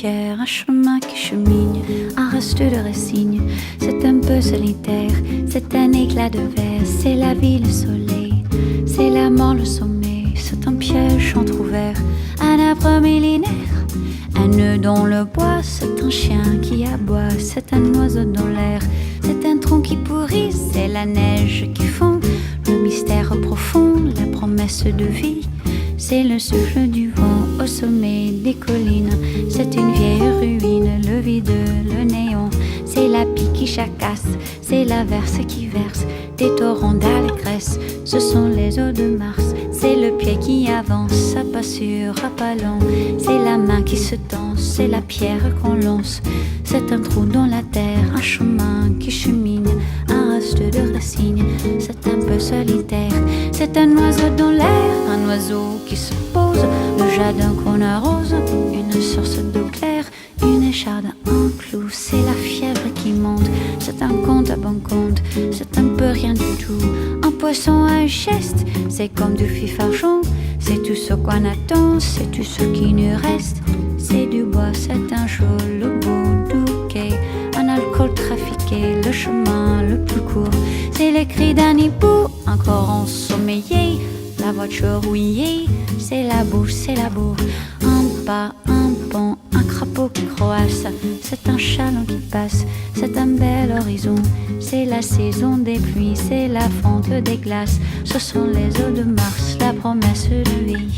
pierre, un chemin qui chemine, un reste de racines. C'est un peu solitaire, c'est un éclat de verre, c'est la vie, le soleil, c'est la mort, le sommeil. C'est un piège entrouvert, un arbre millénaire, un nœud dans le bois. C'est un chien qui aboie, c'est un oiseau dans l'air, c'est un tronc qui pourrit, c'est la neige qui fond. Le mystère profond, la promesse de vie, c'est le souffle du vent au sommet des collines. C'est une vieille ruine, le vide, le néant. C'est la pie qui chacasse, c'est l'averse qui verse des torrents d'allégresse. Ce sont les eaux de Mars, c'est le pied qui avance à pas sûr, à pas lent. C'est la main qui se tend, c'est la pierre qu'on lance. C'est un trou dans la terre, un chemin qui chemine, un reste de racines. C'est un peu solitaire, c'est un oiseau dans l'air, un oiseau qui se pose, le jardin qu'on arrose, une source d'eau claire, une écharde, un clou. C'est la fièvre qui monte, c'est un compte à bon compte, c'est un peu rien du tout, un poisson, un geste. C'est comme du fifarchon, c'est tout ce qu'on attend, c'est tout ce qui nous reste. C'est du bois, c'est un jour, le beau douquet, un alcool trafiqué, le chemin le plus court. C'est les cris d'un hibou, encore ensommeillé, la voiture rouillée. C'est la boue, c'est la boue, un pas, un pont, un crapaud qui croasse. C'est un chaland qui passe, c'est un bel horizon. C'est la saison des pluies, c'est la fonte des glaces. Ce sont les eaux de Mars, la promesse de vie.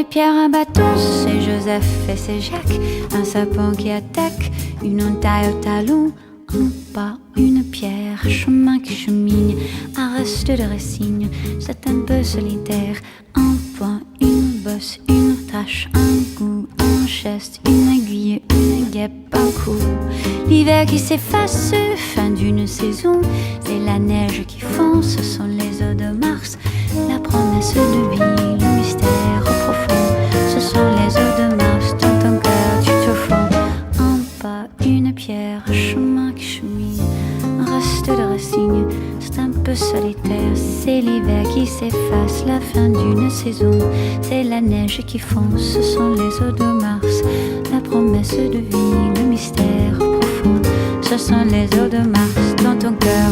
Pierre, un bateau, c'est Joseph et c'est Jacques. Un sapin qui attaque, une entaille au talon. Un pas, une pierre, un chemin qui chemine, un reste de racines. C'est un peu solitaire, un point, une bosse, une tache, un goût, un geste, une aiguille, une guêpe, un coup. L'hiver qui s'efface, fin d'une saison. C'est la neige qui fond, ce sont les eaux de Mars. La promesse de vie, le mystère profond. Ce sont les eaux de Mars, dans ton cœur tu te fonds. Un pas, une pierre, un chemin qui chemine, un reste de racines. C'est un peu solitaire, c'est l'hiver qui s'efface, la fin d'une saison. C'est la neige qui fond, ce sont les eaux de Mars. La promesse de vie, le mystère profond. Ce sont les eaux de Mars, dans ton cœur